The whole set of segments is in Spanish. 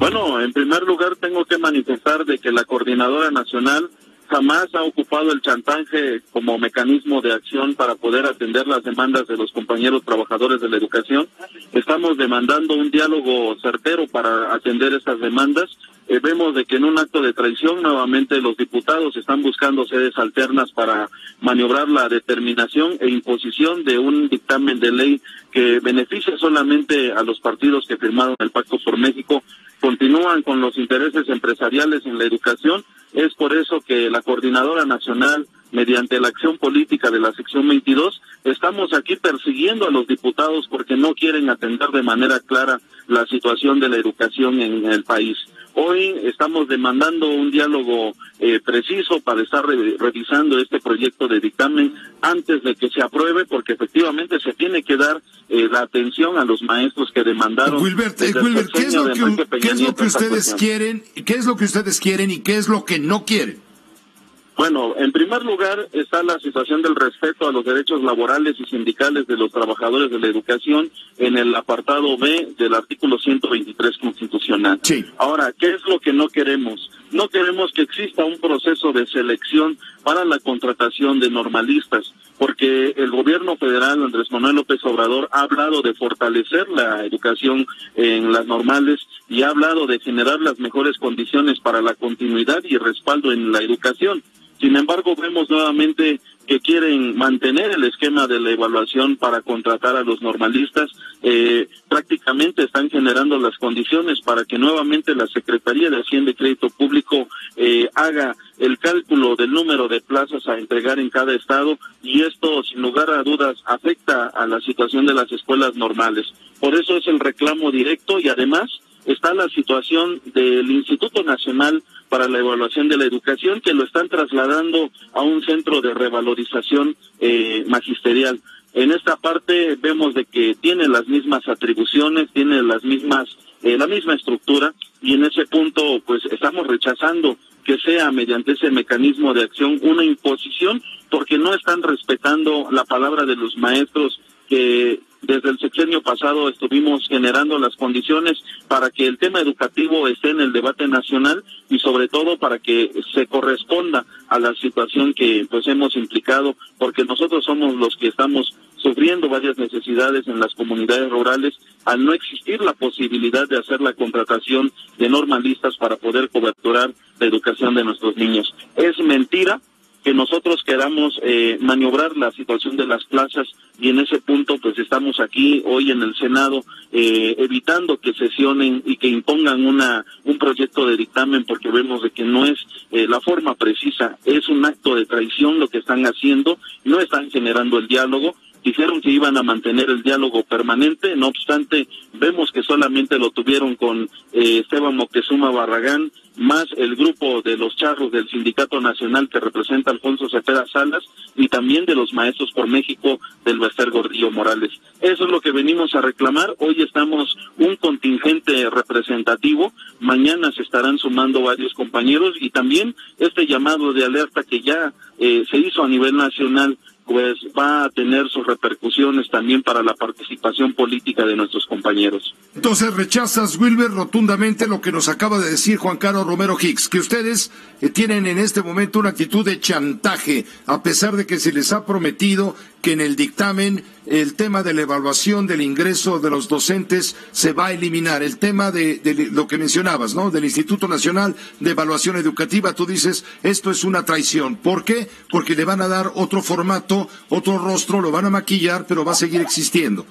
Bueno, en primer lugar tengo que manifestar de que la Coordinadora Nacional jamás ha ocupado el chantaje como mecanismo de acción para poder atender las demandas de los compañeros trabajadores de la educación. Estamos demandando un diálogo certero para atender estas demandas. Vemos de que en un acto de traición nuevamente los diputados están buscando sedes alternas para maniobrar la determinación e imposición de un dictamen de ley que beneficia solamente a los partidos que firmaron el Pacto por México. Continúan con los intereses empresariales en la educación. Es por eso que la Coordinadora Nacional, mediante la acción política de la sección 22, estamos aquí persiguiendo a los diputados porque no quieren atender de manera clara la situación de la educación en el país. Hoy estamos demandando un diálogo preciso para estar revisando este proyecto de dictamen antes de que se apruebe, porque efectivamente se tiene que dar la atención a los maestros que demandaron. Wilber, ¿qué es lo que ustedes quieren? ¿Qué es lo que ustedes quieren y qué es lo que no quieren? Bueno, en primer lugar está la situación del respeto a los derechos laborales y sindicales de los trabajadores de la educación en el apartado B del artículo 123 constitucional. Sí. Ahora, ¿qué es lo que no queremos? No queremos que exista un proceso de selección para la contratación de normalistas, porque el gobierno federal, Andrés Manuel López Obrador, ha hablado de fortalecer la educación en las normales y ha hablado de generar las mejores condiciones para la continuidad y respaldo en la educación. Sin embargo, vemos nuevamente que quieren mantener el esquema de la evaluación para contratar a los normalistas. Prácticamente están generando las condiciones para que nuevamente la Secretaría de Hacienda y Crédito Público haga el cálculo del número de plazas a entregar en cada estado, y esto, sin lugar a dudas, afecta a la situación de las escuelas normales. Por eso es el reclamo directo, y además está la situación del Instituto Nacional para la Evaluación de la Educación, que lo están trasladando a un centro de revalorización magisterial. En esta parte vemos de que tiene las mismas atribuciones, tiene las mismas la misma estructura, y en ese punto pues estamos rechazando que sea mediante ese mecanismo de acción una imposición, porque no están respetando la palabra de los maestros que desde el sexenio pasado estuvimos generando las condiciones para que el tema educativo esté en el debate nacional, y sobre todo para que se corresponda a la situación que pues hemos implicado, porque nosotros somos los que estamos sufriendo varias necesidades en las comunidades rurales al no existir la posibilidad de hacer la contratación de normalistas para poder coberturar la educación de nuestros niños. Es mentira que nosotros queramos maniobrar la situación de las plazas, y en ese punto pues estamos aquí hoy en el Senado evitando que sesionen y que impongan un proyecto de dictamen, porque vemos de que no es la forma precisa. Es un acto de traición lo que están haciendo, no están generando el diálogo. Dijeron que iban a mantener el diálogo permanente, no obstante, vemos que solamente lo tuvieron con Esteban Moctezuma Barragán, más el grupo de los charros del Sindicato Nacional que representa a Alfonso Cepeda Salas, y también de los Maestros por México del Bester Gordillo Morales. Eso es lo que venimos a reclamar. Hoy estamos un contingente representativo, mañana se estarán sumando varios compañeros, y también este llamado de alerta que ya se hizo a nivel nacional pues va a tener sus repercusiones también para la participación política de nuestros compañeros. Entonces rechazas, Wilber, rotundamente lo que nos acaba de decir Juan Carlos Romero Hicks, que ustedes tienen en este momento una actitud de chantaje, a pesar de que se les ha prometido que en el dictamen el tema de la evaluación del ingreso de los docentes se va a eliminar. El tema de lo que mencionabas, ¿no? Del Instituto Nacional de Evaluación Educativa, tú dices, esto es una traición. ¿Por qué? Porque le van a dar otro formato, otro rostro, lo van a maquillar, pero va a seguir existiendo.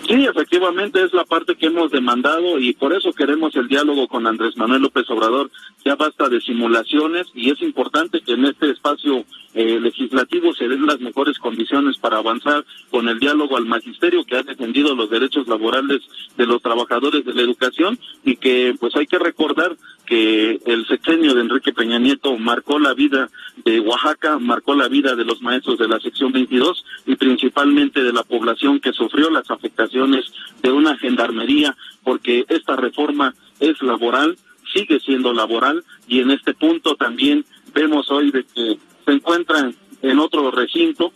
Sí, efectivamente es la parte que hemos demandado, y por eso queremos el diálogo con Andrés Manuel López Obrador. Ya basta de simulaciones, y es importante que en este espacio legislativo se den las mejores condiciones para avanzar con el diálogo al magisterio, que ha defendido los derechos laborales de los trabajadores de la educación, y que pues hay que recordar que el sexenio de Enrique Peña Nieto marcó la vida de Oaxaca, marcó la vida de los maestros de la sección 22 y principalmente de la población que sufrió las afectaciones de una gendarmería, porque esta reforma es laboral, sigue siendo laboral, y en este punto también vemos hoy de que se encuentran en otro recinto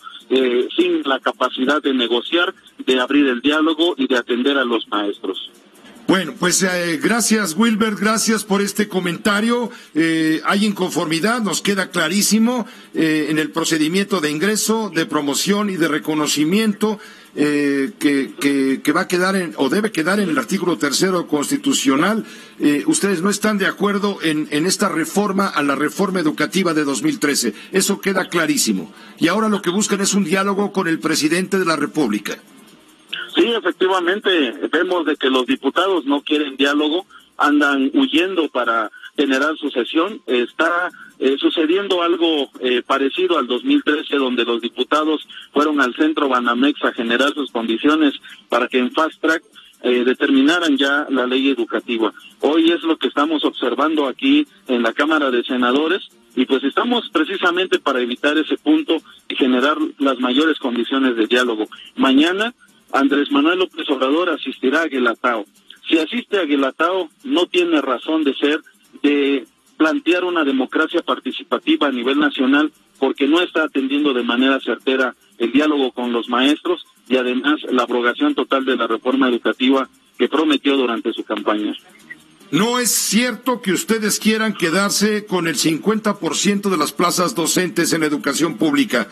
sin la capacidad de negociar, de abrir el diálogo y de atender a los maestros. Bueno, pues Pues gracias, Wilber, gracias por este comentario. Hay inconformidad, nos queda clarísimo en el procedimiento de ingreso, de promoción y de reconocimiento que va a quedar o debe quedar en el artículo 3º constitucional. Ustedes no están de acuerdo en esta reforma a la reforma educativa de 2013. Eso queda clarísimo. Y ahora lo que buscan es un diálogo con el presidente de la República. Sí, efectivamente, vemos de que los diputados no quieren diálogo, andan huyendo para generar sucesión. Está sucediendo algo parecido al 2013, donde los diputados fueron al centro Banamex a generar sus condiciones para que en fast track determinaran ya la ley educativa. Hoy es lo que estamos observando aquí en la Cámara de Senadores, y pues estamos precisamente para evitar ese punto y generar las mayores condiciones de diálogo. Mañana Andrés Manuel López Obrador asistirá a Guelatao. Si asiste a Guelatao, no tiene razón de ser de plantear una democracia participativa a nivel nacional, porque no está atendiendo de manera certera el diálogo con los maestros y además la abrogación total de la reforma educativa que prometió durante su campaña. No es cierto que ustedes quieran quedarse con el 50% de las plazas docentes en la educación pública.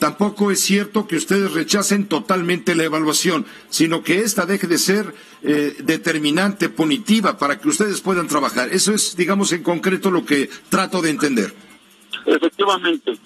Tampoco es cierto que ustedes rechacen totalmente la evaluación, sino que esta deje de ser determinante, punitiva, para que ustedes puedan trabajar. Eso es, digamos, en concreto lo que trato de entender. Efectivamente.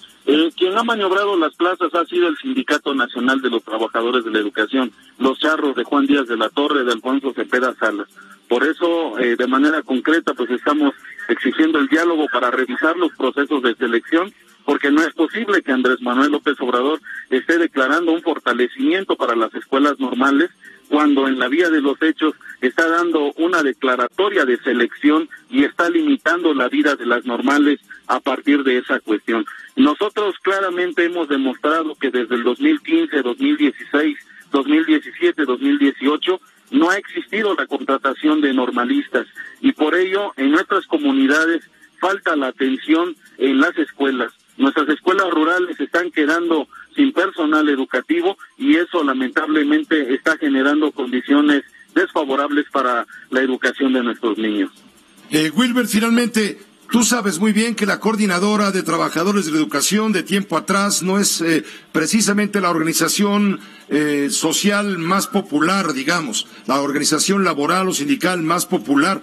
Quien ha maniobrado las plazas ha sido el Sindicato Nacional de los Trabajadores de la Educación, los charros de Juan Díaz de la Torre, de Alfonso Cepeda Salas. Por eso, de manera concreta, pues estamos exigiendo el diálogo para revisar los procesos de selección, porque no es posible que Andrés Manuel López Obrador esté declarando un fortalecimiento para las escuelas normales, cuando en la vía de los hechos está dando una declaratoria de selección y está limitando la vida de las normales a partir de esa cuestión. Nosotros claramente hemos demostrado que desde el 2015, 2016, 2017, 2018, no ha existido la contratación de normalistas, y por ello en nuestras comunidades falta la atención en las escuelas. Nuestras escuelas rurales están quedando sin personal educativo y eso lamentablemente está generando condiciones desfavorables para la educación de nuestros niños. Wilber, finalmente, tú sabes muy bien que la Coordinadora de Trabajadores de la Educación de tiempo atrás no es precisamente la organización social más popular, digamos, la organización laboral o sindical más popular.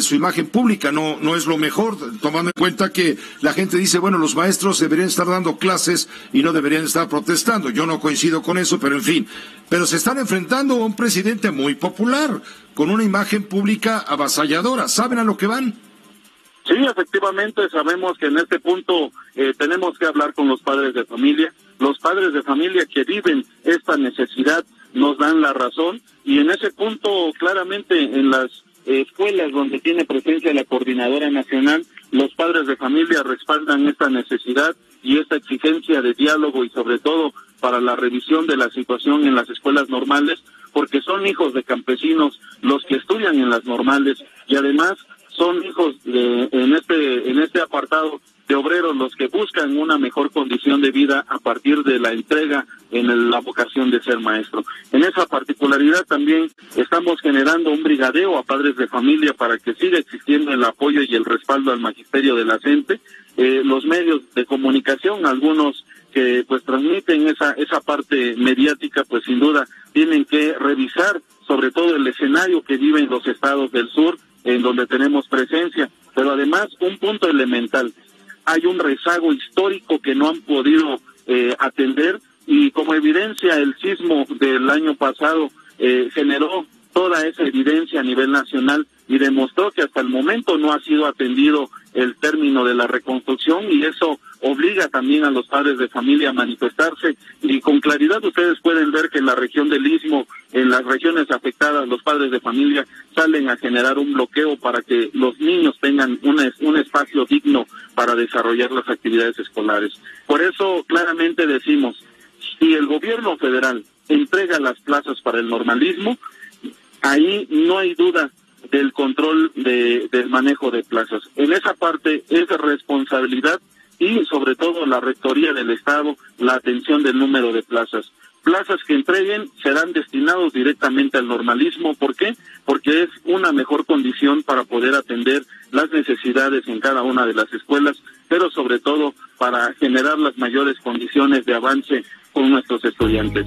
Su imagen pública no es lo mejor, tomando en cuenta que la gente dice, bueno, los maestros deberían estar dando clases y no deberían estar protestando. Yo no coincido con eso, pero en fin. Pero se están enfrentando a un presidente muy popular, con una imagen pública avasalladora. ¿Saben a lo que van? Sí, efectivamente, sabemos que en este punto tenemos que hablar con los padres de familia. Los padres de familia que viven esta necesidad nos dan la razón, y en ese punto claramente en las escuelas donde tiene presencia la Coordinadora Nacional, los padres de familia respaldan esta necesidad y esta exigencia de diálogo, y sobre todo para la revisión de la situación en las escuelas normales, porque son hijos de campesinos los que estudian en las normales, y además son hijos en este apartado de obreros los que buscan una mejor condición de vida a partir de la entrega en la vocación de ser maestro. En esa particularidad también estamos generando un brigadeo a padres de familia para que siga existiendo el apoyo y el respaldo al magisterio de la CENTE. Los medios de comunicación, algunos que pues transmiten esa parte mediática, pues sin duda tienen que revisar sobre todo el escenario que viven los estados del sur, en donde tenemos presencia, pero además un punto elemental, hay un rezago histórico que no han podido atender, y como evidencia el sismo del año pasado generó toda esa evidencia a nivel nacional y demostró que hasta el momento no ha sido atendido el término de la reconstrucción, y eso obliga también a los padres de familia a manifestarse, y con claridad ustedes pueden ver que en la región del Istmo, en las regiones afectadas, los padres de familia salen a generar un bloqueo para que los niños tengan un espacio digno para desarrollar las actividades escolares. Por eso claramente decimos, si el gobierno federal entrega las plazas para el normalismo, ahí no hay duda del control del manejo de plazas. En esa parte es responsabilidad y sobre todo la rectoría del Estado la atención del número de plazas. plazas que entreguen serán destinados directamente al normalismo. ¿Por qué? Porque es una mejor condición para poder atender las necesidades en cada una de las escuelas, pero sobre todo para generar las mayores condiciones de avance con nuestros estudiantes.